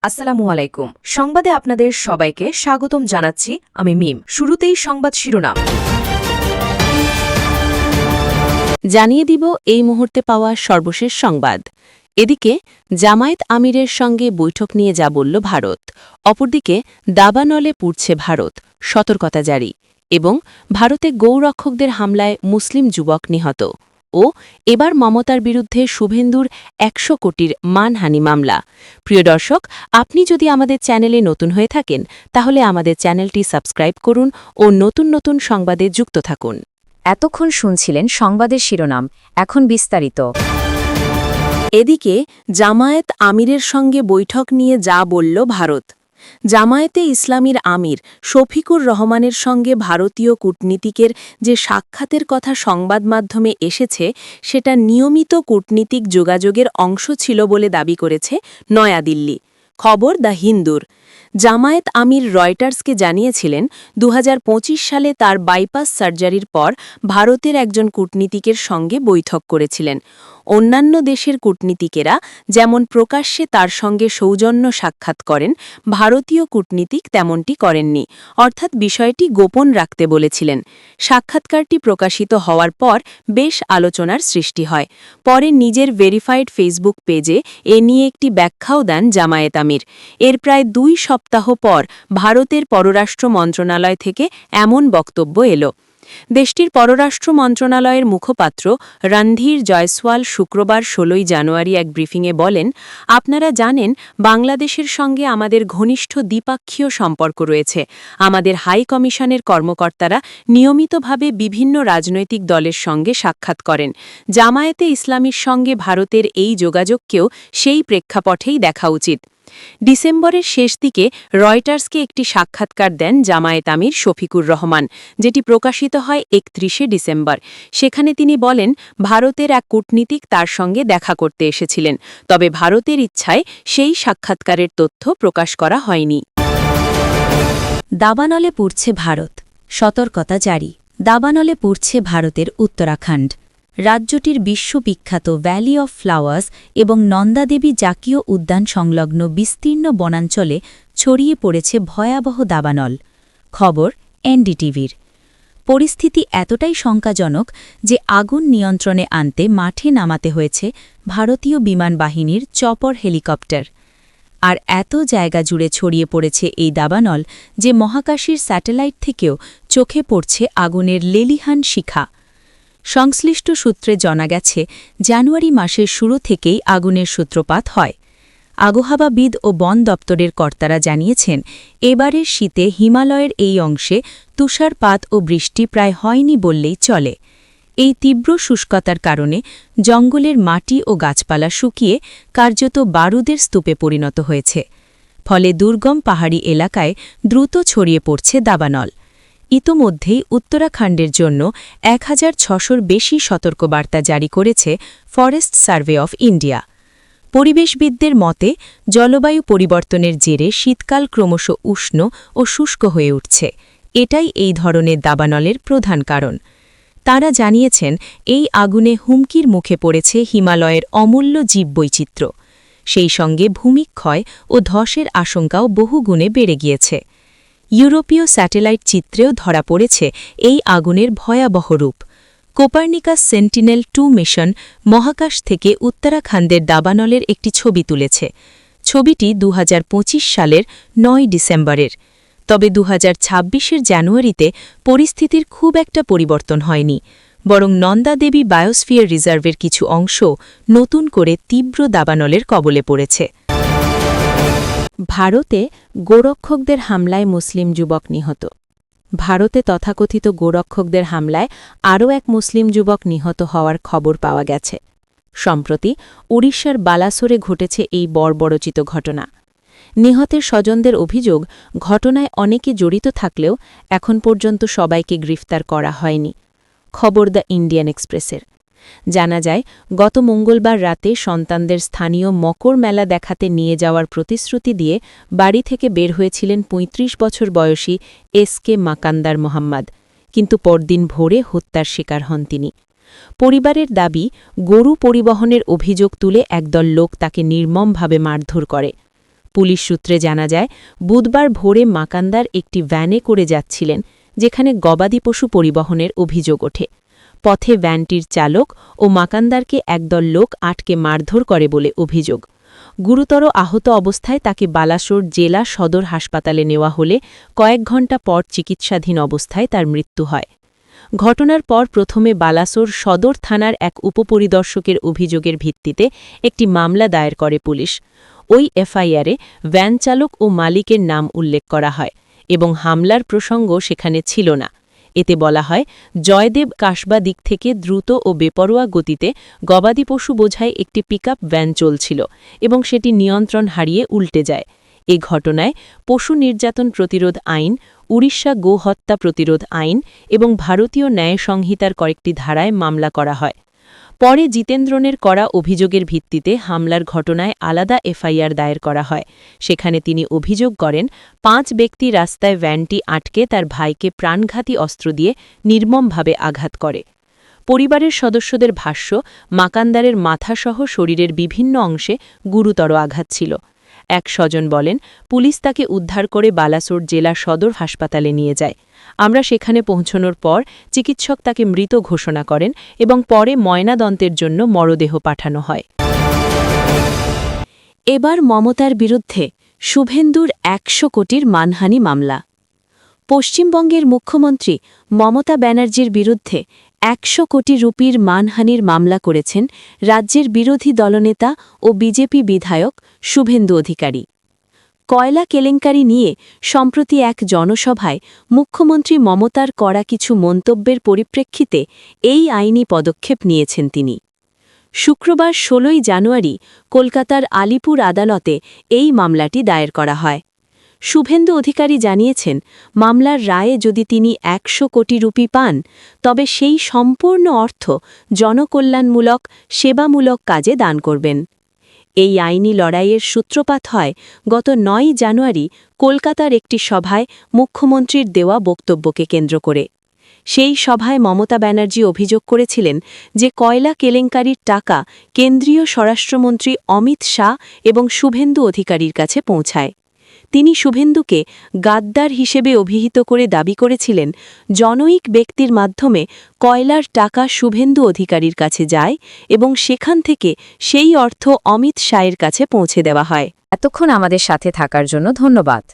আসসালামু আলাইকুম। সংবাদে আপনাদের সবাইকে স্বাগতম জানাচ্ছি আমি মিম। শুরুতেই সংবাদ শিরোনাম জানিয়ে দিব এই মুহূর্তে পাওয়া সর্বশেষ সংবাদ। এদিকে জামায়াত আমিরের সঙ্গে বৈঠক নিয়ে যা বলল ভারত, অপরদিকে দাবানলে পুড়ছে ভারত, সতর্কতা জারি। এবং ভারতে গৌরক্ষকদের হামলায় মুসলিম যুবক নিহত। ও এবার মমতার বিরুদ্ধে শুভেন্দুর ১০০ কোটির মানহানি মামলা। প্রিয় দর্শক, আপনি যদি আমাদের চ্যানেলে নতুন হয়ে থাকেন তাহলে আমাদের চ্যানেলটি সাবস্ক্রাইব করুন ও নতুন নতুন সংবাদে যুক্ত থাকুন। এতক্ষণ শুনছিলেন সংবাদের শিরোনাম, এখন বিস্তারিত। এদিকে জামায়াত আমিরের সঙ্গে বৈঠক নিয়ে যা বলল ভারত। জামায়াতে ইসলামীর আমির শফিকুর রহমানের সঙ্গে ভারতীয় কূটনীতিকের যে সাক্ষাতের কথা সংবাদ মাধ্যমে এসেছে সেটা নিয়মিত কূটনীতিক যোগাযোগের অংশ ছিল বলে দাবি করেছে নয়াদিল্লি। খবর দ্য হিন্দুর। জামায়াত আমির রয়টার্সকে জানিয়েছিলেন ২০২৫ সালে তার বাইপাস সার্জারির পর ভারতের একজন কূটনীতিকের সঙ্গে বৈঠক করেছিলেন। অন্যান্য দেশের কূটনীতিকেরা যেমন প্রকাশ্যে তার সঙ্গে সৌজন্য সাক্ষাৎ করেন, ভারতীয় কূটনীতিক তেমনটি করেননি, অর্থাৎ বিষয়টি গোপন রাখতে বলেছিলেন। সাক্ষাৎকারটি প্রকাশিত হওয়ার পর বেশ আলোচনার সৃষ্টি হয়। পরে নিজের ভেরিফাইড ফেসবুক পেজে এ নিয়ে একটি ব্যাখ্যাও দেন জামায়াত আমির। এর প্রায় ২ সপ্তাহ পর ভারতের পররাষ্ট্র মন্ত্রণালয় থেকে এমন বক্তব্য এলো। দেশটির পররাষ্ট্র মন্ত্রণালয়ের মুখপাত্র রণধীর জয়সওয়াল শুক্রবার ১৬ জানুয়ারি এক ব্রিফিংয়ে বলেন, আপনারা জানেন বাংলাদেশের সঙ্গে আমাদের ঘনিষ্ঠ দ্বিপাক্ষীয় সম্পর্ক রয়েছে। আমাদের হাই কমিশনের কর্মকর্তারা নিয়মিতভাবে বিভিন্ন রাজনৈতিক দলের সঙ্গে সাক্ষাৎ করেন। জামায়াতে ইসলামীর সঙ্গে ভারতের এই যোগাযোগকেও সেই প্রেক্ষাপটেই দেখা উচিত। ডিসেম্বরের শেষ দিকে রয়টার্সকে একটি সাক্ষাৎকার দেন জামায়াত আমির শফিকুর রহমান, যেটি প্রকাশিত হয় ৩১ ডিসেম্বর। সেখানে তিনি বলেন, ভারতের এক কূটনীতিক তার সঙ্গে দেখা করতে এসেছিলেন, তবে ভারতের ইচ্ছায় সেই সাক্ষাৎকারের তথ্য প্রকাশ করা হয়নি। দাবানলে পুড়ছে ভারত, সতর্কতা জারি। দাবানলে পুড়ছে ভারতের উত্তরাখণ্ড। রাজ্যটির বিশ্ববিখ্যাত ভ্যালি অফ ফ্লাওয়ার্স এবং নন্দাদেবী জাতীয় উদ্যান সংলগ্ন বিস্তীর্ণ বনাঞ্চলে ছড়িয়ে পড়েছে ভয়াবহ দাবানল। খবর এনডিটিভির। পরিস্থিতি এতটাই শঙ্কাজনক যে আগুন নিয়ন্ত্রণে আনতে মাঠে নামাতে হয়েছে ভারতীয় বিমান বাহিনীর চপার হেলিকপ্টার। আর এত জায়গা জুড়ে ছড়িয়ে পড়েছে এই দাবানল যে মহাকাশের স্যাটেলাইট থেকেও চোখে পড়ছে আগুনের লেলিহান শিখা। সংশ্লিষ্ট সূত্রে জানা গেছে, জানুয়ারি মাসের শুরু থেকেই আগুনের সূত্রপাত হয়। আবহাওয়াবিদ ও বন দপ্তরের কর্তারা জানিয়েছেন, এবারের শীতে হিমালয়ের এই অংশে তুষারপাত ও বৃষ্টি প্রায় হয়নি বললেই চলে। এই তীব্র শুষ্কতার কারণে জঙ্গলের মাটি ও গাছপালা শুকিয়ে কার্যত বারুদের স্তূপে পরিণত হয়েছে। ফলে দুর্গম পাহাড়ি এলাকায় দ্রুত ছড়িয়ে পড়ছে দাবানল। ইতোমধ্যেই উত্তরাখণ্ডের জন্য ১৬০০র বেশি সতর্কবার্তা জারি করেছে ফরেস্ট সার্ভে অফ ইন্ডিয়া। পরিবেশবিদদের মতে, জলবায়ু পরিবর্তনের জেরে শীতকাল ক্রমশ উষ্ণ ও শুষ্ক হয়ে উঠছে। এটাই এই ধরনের দাবানলের প্রধান কারণ। তাঁরা জানিয়েছেন, এই আগুনে হুমকির মুখে পড়েছে হিমালয়ের অমূল্য জীববৈচিত্র্য। সেই সঙ্গে ভূমিক্ষয় ও ধসের আশঙ্কাও বহুগুণে বেড়ে গিয়েছে। ইউরোপীয় স্যাটেলাইট চিত্রেও ধরা পড়েছে এই আগুনের ভয়াবহ রূপ। কোপার্নিকাস সেন্টিনেল-2 মিশন মহাকাশ থেকে উত্তরাখণ্ডের দাবানলের একটি ছবি তুলেছে। ছবিটি ২০২৫ সালের ৯ ডিসেম্বরের। তবে ২০২৬ জানুয়ারিতে পরিস্থিতির খুব একটা পরিবর্তন হয়নি, বরং নন্দাদেবী বায়োস্ফিয়ার রিজার্ভের কিছু অংশ নতুন করে তীব্র দাবানলের কবলে পড়েছে। ভারতে গোরক্ষকদের হামলায় মুসলিম যুবক নিহত। ভারতে তথাকথিত গোরক্ষকদের হামলায় আরও এক মুসলিম যুবক নিহত হওয়ার খবর পাওয়া গেছে। সম্প্রতি ওড়িশার বালাসোরে ঘটেছে এই বর্বরোচিত ঘটনা। নিহতের স্বজনদের অভিযোগ, ঘটনায় অনেকে জড়িত থাকলেও এখন পর্যন্ত সবাইকে গ্রেফতার করা হয়নি। খবর দ্য ইন্ডিয়ান এক্সপ্রেসের। জানা যায়, গত মঙ্গলবার রাতে সন্তানদের স্থানীয় মকর মেলা দেখাতে নিয়ে যাওয়ার প্রতিশ্রুতি দিয়ে বাড়ি থেকে বের হয়েছিলেন ৩৫ বছর বয়সী এসকে মাকান্দার মোহাম্মদ, কিন্তু পরদিন ভোরে হত্যার শিকার হন তিনি। পরিবারের দাবি, গরু পরিবহনের অভিযোগ তুলে একদল লোক তাকে নির্মমভাবে মারধর করে। পুলিশ সূত্রে জানা যায় বুধবার ভোরে মাকান্দার একটি ভ্যানে করে যাচ্ছিলেন, যেখানে গবাদি পশু পরিবহনের অভিযোগ ওঠে। পথে ভ্যানটির চালক ও মাকান্দারকে একদল লোক আটকে মারধর করে বলে অভিযোগ। গুরুতর আহত অবস্থায় তাকে বালাসোর জেলা সদর হাসপাতালে নেওয়া হলে কয়েক ঘণ্টা পর চিকিৎসাধীন অবস্থায় তার মৃত্যু হয়। ঘটনার পর প্রথমে বালাসোর সদর থানার এক উপপরিদর্শকের অভিযোগের ভিত্তিতে একটি মামলা দায়ের করে পুলিশ। ওই এফআইআরে ভ্যান চালক ও মালিকের নাম উল্লেখ করা হয় এবং হামলার প্রসঙ্গ সেখানে ছিল না। এতে বলা হয়, জয়দেব কাসবা দিক থেকে দ্রুত ও বেপরোয়া গতিতে গবাদি পশু বোঝাই একটি পিকআপ ভ্যান চলছিল এবং সেটি নিয়ন্ত্রণ হারিয়ে উল্টে যায়। এ ঘটনায় পশু নির্যাতন প্রতিরোধ আইন, উড়িষ্যা গো হত্যা প্রতিরোধ আইন এবং ভারতীয় ন্যায় সংহিতার কয়েকটি ধারায় মামলা করা হয়। পরে জিতেন্দ্রনের করা অভিযোগের ভিত্তিতে হামলার ঘটনায় আলাদা এফআইআর দায়ের করা হয়। সেখানে তিনি অভিযোগ করেন, ৫ ব্যক্তি রাস্তায় ভ্যানটি আটকে তার ভাইকে প্রাণঘাতী অস্ত্র দিয়ে নির্মমভাবে আঘাত করে। পরিবারের সদস্যদের ভাষ্য, মাকান্দারের মাথাসহ শরীরের বিভিন্ন অংশে গুরুতর আঘাত ছিল। এক স্বজন বলেন, পুলিশ তাকে উদ্ধার করে বালাসোর জেলা সদর হাসপাতালে নিয়ে যায়। আমরা সেখানে পৌঁছানোর পর চিকিৎসক তাকে মৃত ঘোষণা করেন এবং পরে ময়নাতদন্তের জন্য মরদেহ পাঠানো হয়। এবার মমতার বিরুদ্ধে শুভেন্দুর ১০০ কোটির মানহানি মামলা। পশ্চিমবঙ্গের মুখ্যমন্ত্রী মমতা ব্যানার্জির বিরুদ্ধে ১০০ কোটি রুপির মানহানির মামলা করেছেন রাজ্যের বিরোধী দলনেতা ও বিজেপি বিধায়ক শুভেন্দু অধিকারী। কয়লা কেলেঙ্কারি নিয়ে সম্প্রতি এক জনসভায় মুখ্যমন্ত্রী মমতার করা কিছু মন্তব্যের পরিপ্রেক্ষিতে এই আইনি পদক্ষেপ নিয়েছেন তিনি। শুক্রবার ১৬ই জানুয়ারি কলকাতার আলিপুর আদালতে এই মামলাটি দায়ের করা হয়। শুভেন্দু অধিকারী জানিয়েছেন, মামলার রায়ে যদি তিনি ১০০ কোটি রুপি পান, তবে সেই সম্পূর্ণ অর্থ জনকল্যাণমূলক সেবামূলক কাজে দান করবেন। এই আইনি লড়াইয়ের সূত্রপাত হয় গত ৯ জানুয়ারি কলকাতার একটি সভায় মুখ্যমন্ত্রীর দেওয়া বক্তব্যকে কেন্দ্র করে। সেই সভায় মমতা ব্যানার্জি অভিযোগ করেছিলেন যে কয়লা কেলেঙ্কারির টাকা কেন্দ্রীয় স্বরাষ্ট্রমন্ত্রী অমিত শাহ এবং শুভেন্দু অধিকারীর কাছে পৌঁছায়। তিনি শুভেন্দুকে গাদ্দার হিসেবে অভিহিত করে দাবি করেছিলেন, জনৈক ব্যক্তির মাধ্যমে কয়লার টাকা শুভেন্দু অধিকারীর কাছে যায় এবং সেখান থেকে সেই অর্থ অমিত শাহের কাছে পৌঁছে দেওয়া হয়। এতক্ষণ আমাদের সাথে থাকার জন্য ধন্যবাদ।